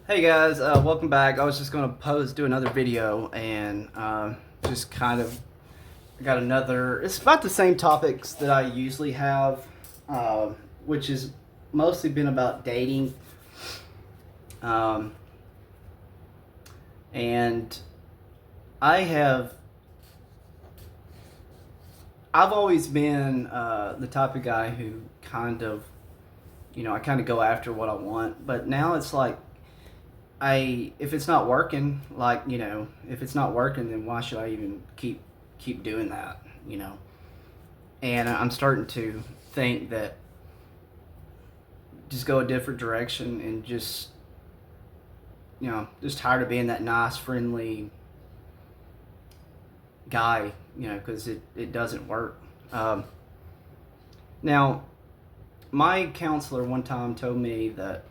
Hey guys, welcome back. I was just going to do another video and just kind of got another. It's about the same topics that I usually have, which is mostly been about dating. Um, and I have, I've always been the type of guy who I kind of go after what I want, but now it's like if it's not working, if it's not working, then why should I even keep doing that, you know? And I'm starting to think that just go a different direction and just tired of being that nice, friendly guy, because it doesn't work. Um, Now, my counselor one time told me that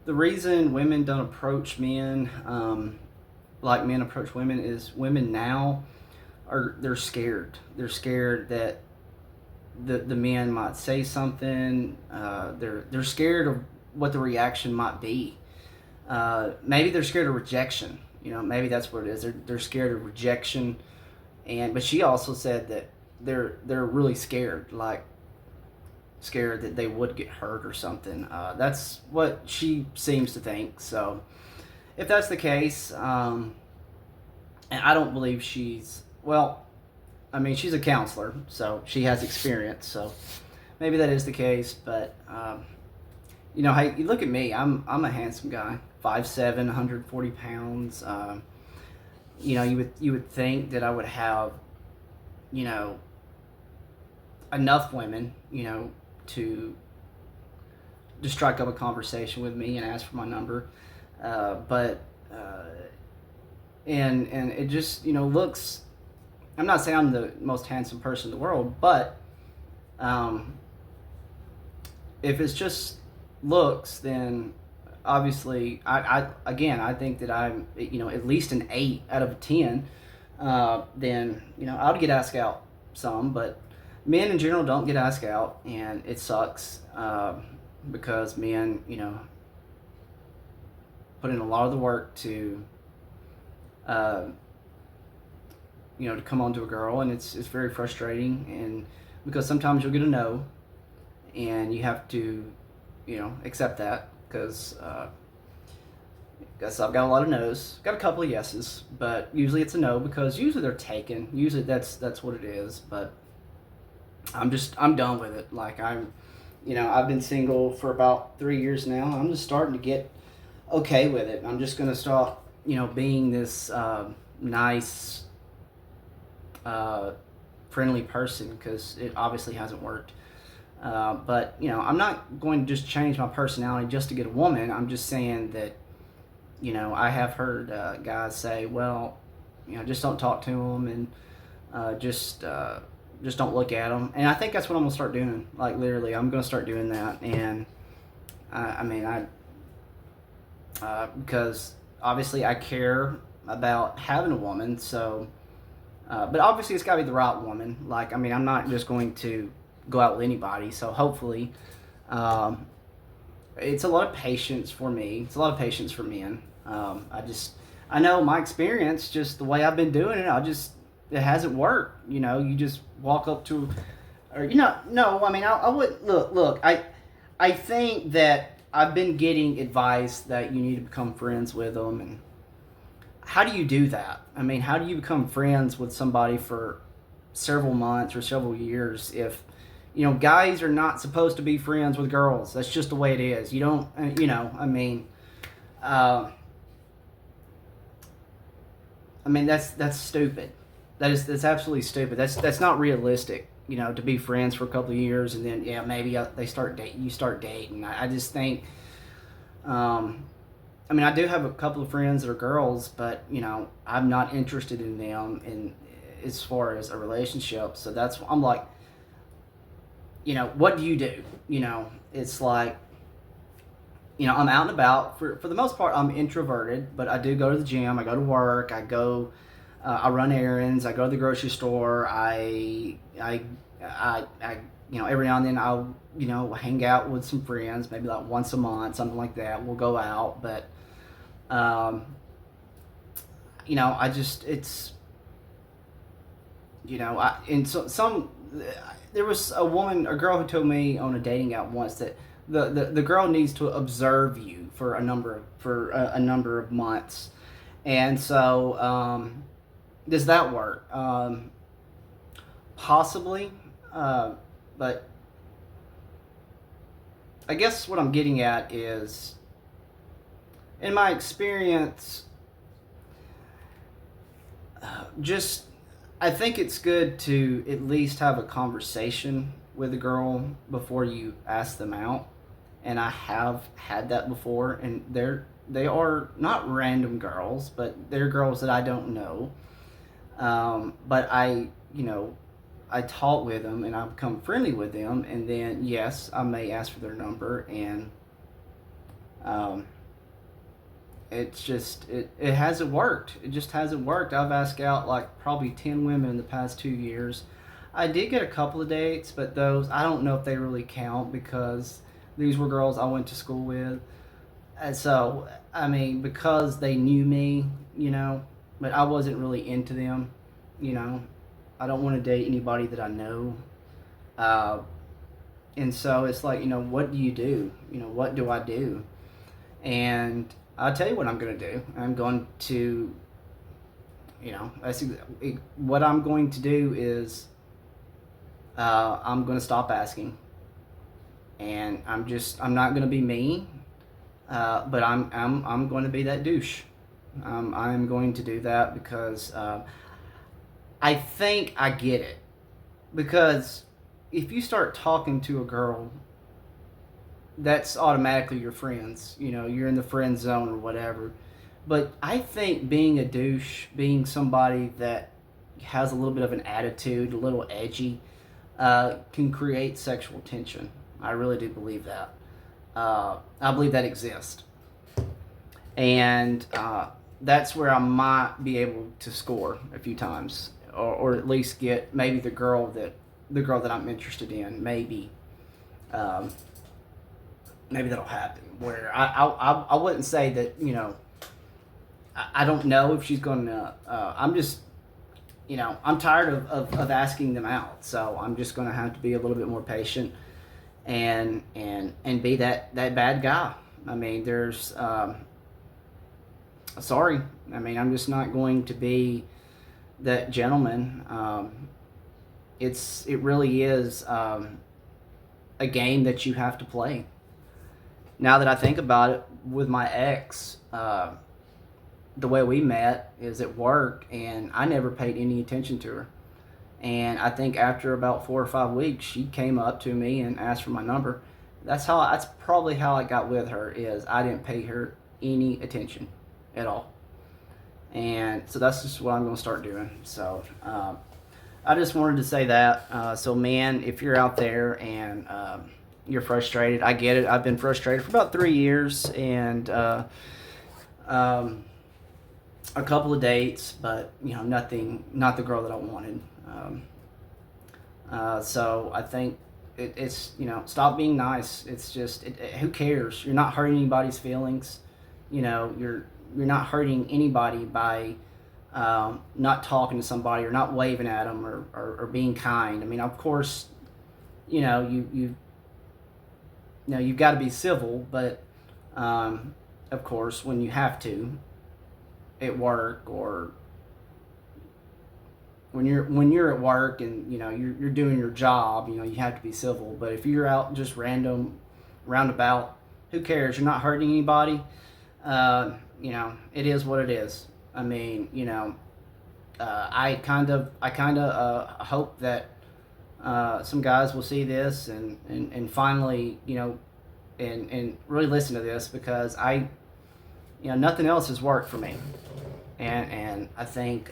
the reason women don't approach men like men approach women is women now they're scared. They're scared that the men might say something. They're scared of what the reaction might be. Maybe they're scared of rejection. Maybe that's what it is. They're scared of rejection, but she also said that they're really scared, like scared that they would get hurt or something. That's what she seems to think. So if that's the case, and I don't believe she's a counselor, so she has experience. So maybe that is the case. But hey, you look at me. I'm a handsome guy, 5'7", 140 pounds. You would think that I would have, you know, enough women, to strike up a conversation with me and ask for my number. But and it just looks. I'm not saying I'm the most handsome person in the world, but um, if it's just looks, then obviously I think that I'm at least an 8 out of 10. Then I would get asked out some, but men in general don't get asked out, and it sucks because men put in a lot of the work to uh, to come on to a girl, and it's very frustrating, and because sometimes you'll get a no, and you have to accept that because guess I've got a lot of no's, got a couple of yeses, but usually it's a no because usually they're taken. Usually that's what it is. But I'm done with it. Like I've been single for about 3 years now. I'm just starting to get okay with it. I'm just gonna start being this nice, friendly person because it obviously hasn't worked. But I'm not going to just change my personality just to get a woman. I'm just saying that I have heard guys say, well, just don't talk to them and just don't look at them. And I think that's what I'm gonna start doing. Like literally, I'm gonna start doing that. And because obviously I care about having a woman. So, but obviously it's got to be the right woman. Like I'm not just going to go out with anybody. So hopefully, it's a lot of patience for me. It's a lot of patience for men. I know my experience, just the way I've been doing it. It hasn't worked. You just walk up to, or no. I would look. I think that I've been getting advice that you need to become friends with them, and how do you do that? How do you become friends with somebody for several months or several years if guys are not supposed to be friends with girls? That's just the way it is. You don't, uh, that's stupid. That's absolutely stupid. That's not realistic. To be friends for a couple of years and then maybe they start dating. You start dating. I just think. I do have a couple of friends that are girls, but I'm not interested in them in as far as a relationship. So I'm like, what do you do? It's like, I'm out and about. For the most part, I'm introverted, but I do go to the gym. I go to work. I run errands. I go to the grocery store. Every now and then I'll hang out with some friends, maybe like once a month, something like that. We'll go out, but Um, I just it's and so some there was a girl who told me on a dating app once that the girl needs to observe you for a number of months, and so does that work? Possibly, but I guess what I'm getting at is, in my experience, just I think it's good to at least have a conversation with a girl before you ask them out. And I have had that before, and they are not random girls, but they're girls that I don't know. But I talk with them and I become friendly with them, and then yes, I may ask for their number, and um, it hasn't worked. It just hasn't worked. I've asked out like probably 10 women in the past 2 years. I did get a couple of dates, but those I don't know if they really count because these were girls I went to school with. And so, I mean, because they knew me, but I wasn't really into them, you know. I don't want to date anybody that I know. Uh, and so it's like, what do you do? What do I do? And I'll tell you what I'm going to do. I'm going to, what I'm going to do is I'm going to stop asking. And I'm not going to be mean, but I'm going to be that douche. I'm going to do that because I think I get it. Because if you start talking to a girl, that's automatically your friends. You're in the friend zone or whatever. But I think being a douche, being somebody that has a little bit of an attitude, a little edgy, can create sexual tension. I really do believe that. I believe that exists. And that's where I might be able to score a few times, or at least get maybe the girl that I'm interested in. Um, maybe that'll happen. Where I wouldn't say that I don't know if she's gonna. I'm just I'm tired of asking them out, so I'm just gonna have to be a little bit more patient and be that bad guy. I mean, there's sorry. I mean, I'm just not going to be that gentleman. It really is a game that you have to play. Now that I think about it, with my ex, the way we met is at work, and I never paid any attention to her. And I think after about 4 or 5 weeks, she came up to me and asked for my number. That's probably how I got with her. Is I didn't pay her any attention at all. And so that's just what I'm going to start doing. So I just wanted to say that. So man, if you're out there and you're frustrated, I get it. I've been frustrated for about 3 years, and a couple of dates, but nothing, not the girl that I wanted. So I think it's stop being nice. It's just who cares? You're not hurting anybody's feelings. You're not hurting anybody by not talking to somebody or not waving at them or being kind. I mean, of course, you've got to be civil, but of course, when you have to at work, or when you're at work and you're doing your job, you have to be civil. But if you're out just roundabout, who cares? You're not hurting anybody. It is what it is. I mean, I kind of hope that some guys will see this and finally and really listen to this, because nothing else has worked for me, and I think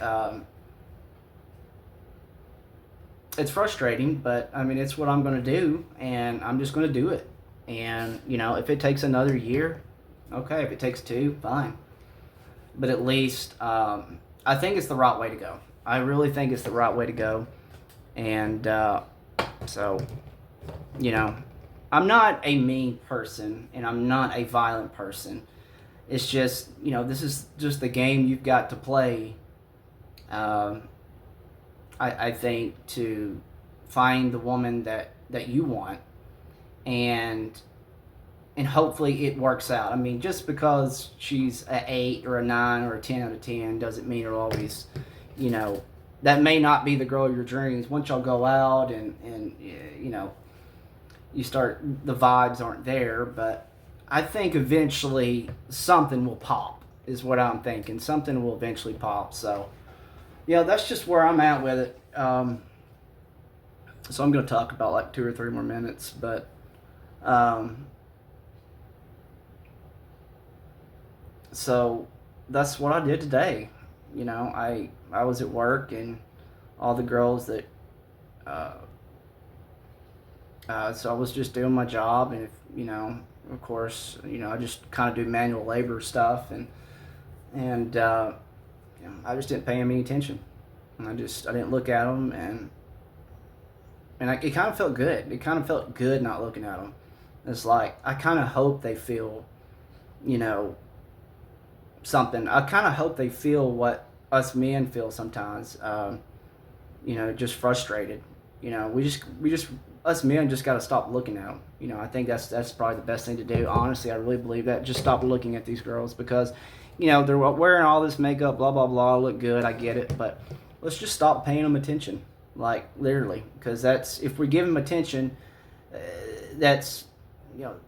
it's frustrating, but I mean, it's what I'm going to do, and I'm just going to do it. And if it takes another year, okay. If it takes 2, fine. But at least I think it's the right way to go. I really think it's the right way to go. And so I'm not a mean person, and I'm not a violent person. It's just, this is just the game you've got to play. Um, I think to find the woman that you want, and hopefully it works out. I mean, just because she's an 8 or a 9 or a 10 out of 10 doesn't mean it'll always, that may not be the girl of your dreams. Once y'all go out and you start, the vibes aren't there, but I think eventually something will pop, is what I'm thinking. Something will eventually pop. So, that's just where I'm at with it. So I'm going to talk about like 2 or 3 more minutes, but so that's what I did today. I was at work, and all the girls that so I was just doing my job, and if, of course, I just kind of do manual labor stuff, and I just didn't pay them any attention. I didn't look at them, and it kind of felt good. It kind of felt good not looking at them. It's like, I kind of hope they feel, something. I kind of hope they feel what us men feel sometimes. Just frustrated. We just us men just got to stop looking at them. I think that's probably the best thing to do. Honestly, I really believe that. Just stop looking at these girls, because, they're wearing all this makeup, blah blah blah, look good. I get it, but let's just stop paying them attention. Like, literally, because that's, if we give them attention, that's,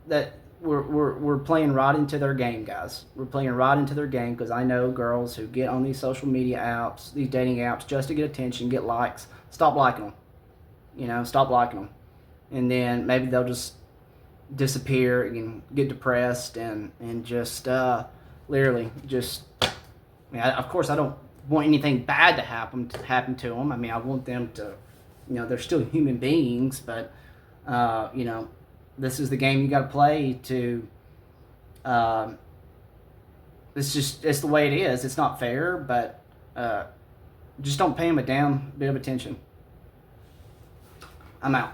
that we're playing right into their game, guys. We're playing right into their game, because I know girls who get on these social media apps, these dating apps, just to get attention, get likes. Stop liking them. Stop liking them, and then maybe they'll just disappear and get depressed and just literally just. Of course, I don't want anything bad to happen to them. I mean, I want them to, they're still human beings, but this is the game you got to play to. It's the way it is. It's not fair, but just don't pay them a damn bit of attention. I'm out.